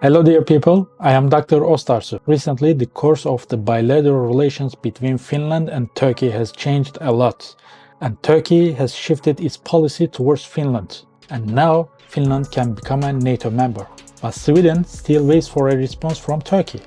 Hello dear people, I am Dr. Ostarsu. Recently, the course of the bilateral relations between Finland and Turkey has changed a lot, and Turkey has shifted its policy towards Finland. And now, Finland can become a NATO member. But Sweden still waits for a response from Turkey.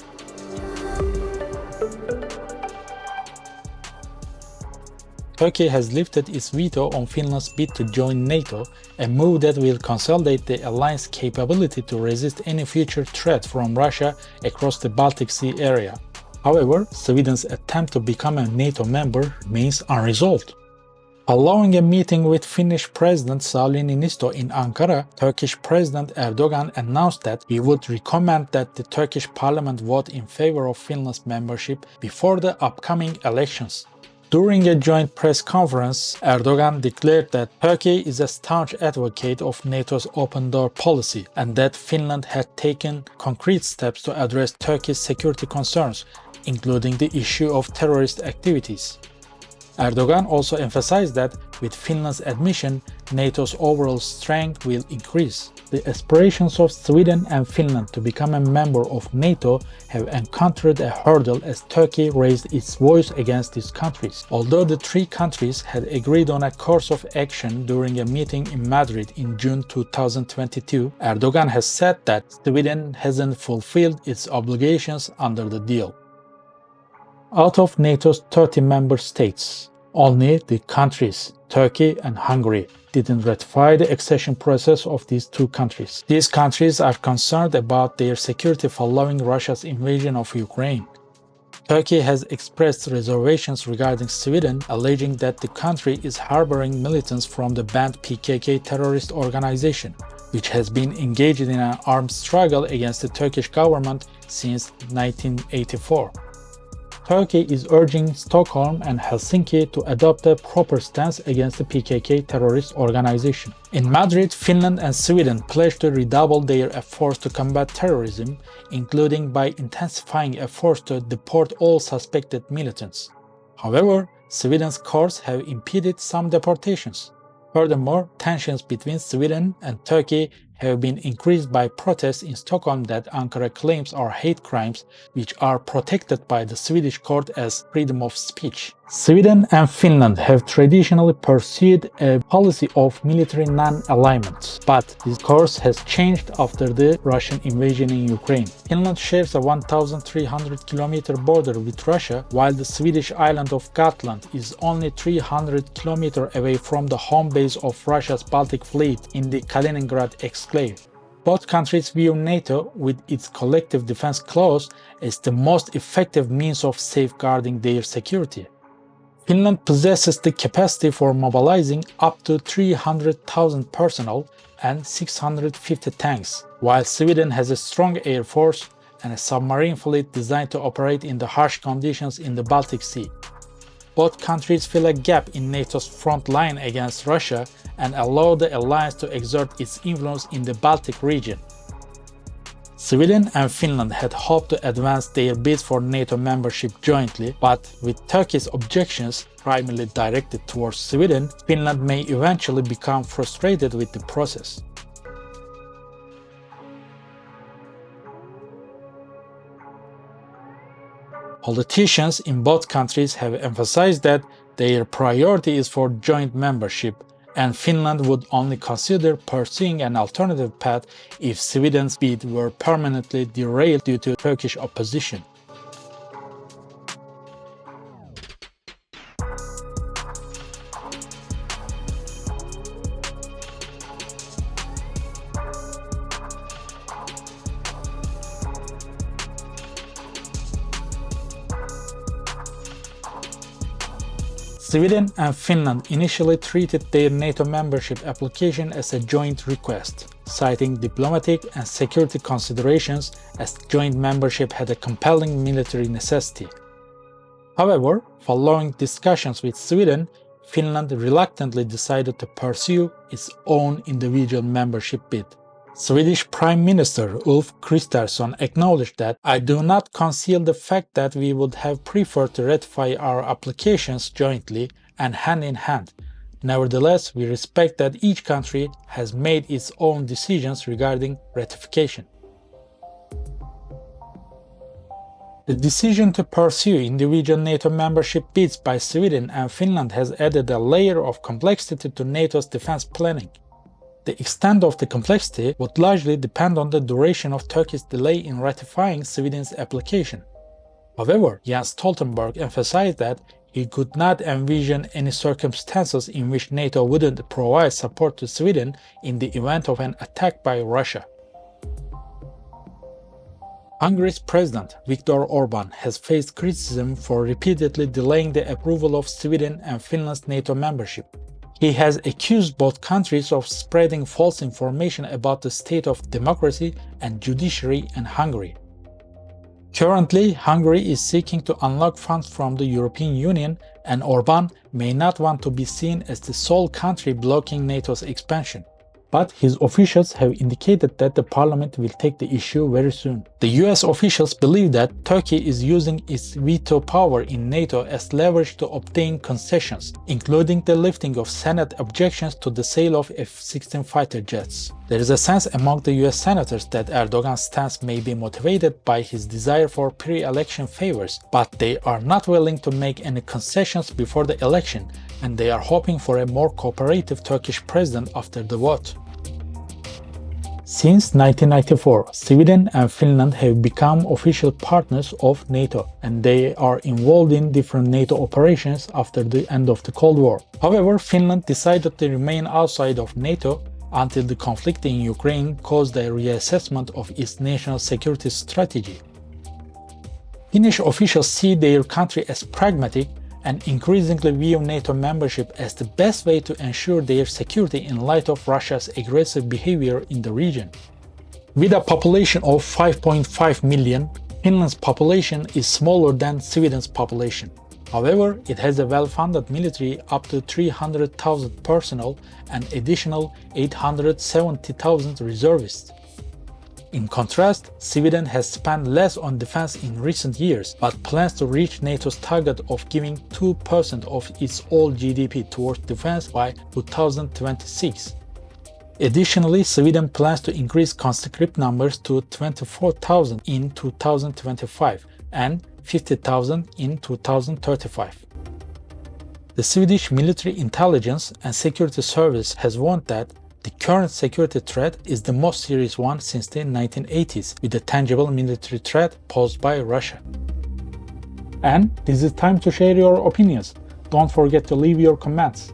Turkey has lifted its veto on Finland's bid to join NATO, a move that will consolidate the alliance's capability to resist any future threat from Russia across the Baltic Sea area. However, Sweden's attempt to become a NATO member remains unresolved. Following a meeting with Finnish President Sauli Niinisto in Ankara, Turkish President Erdogan announced that he would recommend that the Turkish parliament vote in favor of Finland's membership before the upcoming elections. During a joint press conference, Erdogan declared that Turkey is a staunch advocate of NATO's open door policy and that Finland had taken concrete steps to address Turkey's security concerns, including the issue of terrorist activities. Erdogan also emphasized that with Finland's admission, NATO's overall strength will increase. The aspirations of Sweden and Finland to become a member of NATO have encountered a hurdle as Turkey raised its voice against these countries. Although the three countries had agreed on a course of action during a meeting in Madrid in June 2022, Erdogan has said that Sweden hasn't fulfilled its obligations under the deal. Out of NATO's 30 member states, only the countries Turkey and Hungary didn't ratify the accession process of these two countries. These countries are concerned about their security following Russia's invasion of Ukraine. Turkey has expressed reservations regarding Sweden, alleging that the country is harboring militants from the banned PKK terrorist organization, which has been engaged in an armed struggle against the Turkish government since 1984. Turkey is urging Stockholm and Helsinki to adopt a proper stance against the PKK terrorist organization. In Madrid, Finland and Sweden pledged to redouble their efforts to combat terrorism, including by intensifying efforts to deport all suspected militants. However, Sweden's courts have impeded some deportations. Furthermore, tensions between Sweden and Turkey have been increased by protests in Stockholm that Ankara claims are hate crimes, which are protected by the Swedish court as freedom of speech. Sweden and Finland have traditionally pursued a policy of military non-alignment, but this course has changed after the Russian invasion in Ukraine. Finland shares a 1,300-kilometer border with Russia, while the Swedish island of Gotland is only 300 kilometers away from the home base of Russia's Baltic Fleet in the Kaliningrad exclave. Both countries view NATO, with its collective defense clause, as the most effective means of safeguarding their security. Finland possesses the capacity for mobilizing up to 300,000 personnel and 650 tanks, while Sweden has a strong air force and a submarine fleet designed to operate in the harsh conditions in the Baltic Sea. Both countries fill a gap in NATO's front line against Russia and allow the alliance to exert its influence in the Baltic region. Sweden and Finland had hoped to advance their bid for NATO membership jointly, but with Turkey's objections primarily directed towards Sweden, Finland may eventually become frustrated with the process. Politicians in both countries have emphasized that their priority is for joint membership, and Finland would only consider pursuing an alternative path if Sweden's bid were permanently derailed due to Turkish opposition. Sweden and Finland initially treated their NATO membership application as a joint request, citing diplomatic and security considerations as joint membership had a compelling military necessity. However, following discussions with Sweden, Finland reluctantly decided to pursue its own individual membership bid. Swedish Prime Minister Ulf Kristersson acknowledged that "I do not conceal the fact that we would have preferred to ratify our applications jointly and hand in hand. Nevertheless, we respect that each country has made its own decisions regarding ratification." The decision to pursue individual NATO membership bids by Sweden and Finland has added a layer of complexity to NATO's defense planning. The extent of the complexity would largely depend on the duration of Turkey's delay in ratifying Sweden's application. However, Jens Stoltenberg emphasized that he could not envision any circumstances in which NATO wouldn't provide support to Sweden in the event of an attack by Russia. Hungary's President Viktor Orban has faced criticism for repeatedly delaying the approval of Sweden and Finland's NATO membership. He has accused both countries of spreading false information about the state of democracy and judiciary in Hungary. Currently, Hungary is seeking to unlock funds from the European Union, and Orban may not want to be seen as the sole country blocking NATO's expansion. But his officials have indicated that the parliament will take the issue very soon. The US officials believe that Turkey is using its veto power in NATO as leverage to obtain concessions, including the lifting of Senate objections to the sale of F-16 fighter jets. There is a sense among the US senators that Erdogan's stance may be motivated by his desire for pre-election favors, but they are not willing to make any concessions before the election, and they are hoping for a more cooperative Turkish president after the vote. Since 1994, Sweden and Finland have become official partners of NATO, and they are involved in different NATO operations after the end of the Cold War. However, Finland decided to remain outside of NATO until the conflict in Ukraine caused a reassessment of its national security strategy. Finnish officials see their country as pragmatic and increasingly view NATO membership as the best way to ensure their security in light of Russia's aggressive behavior in the region. With a population of 5.5 million, Finland's population is smaller than Sweden's population. However, it has a well-funded military up to 300,000 personnel and additional 870,000 reservists. In contrast, Sweden has spent less on defense in recent years, but plans to reach NATO's target of giving 2% of its all GDP towards defense by 2026. Additionally, Sweden plans to increase conscript numbers to 24,000 in 2025 and 50,000 in 2035. The Swedish Military Intelligence and Security Service has warned that the current security threat is the most serious one since the 1980s, with a tangible military threat posed by Russia. And this is time to share your opinions. Don't forget to leave your comments.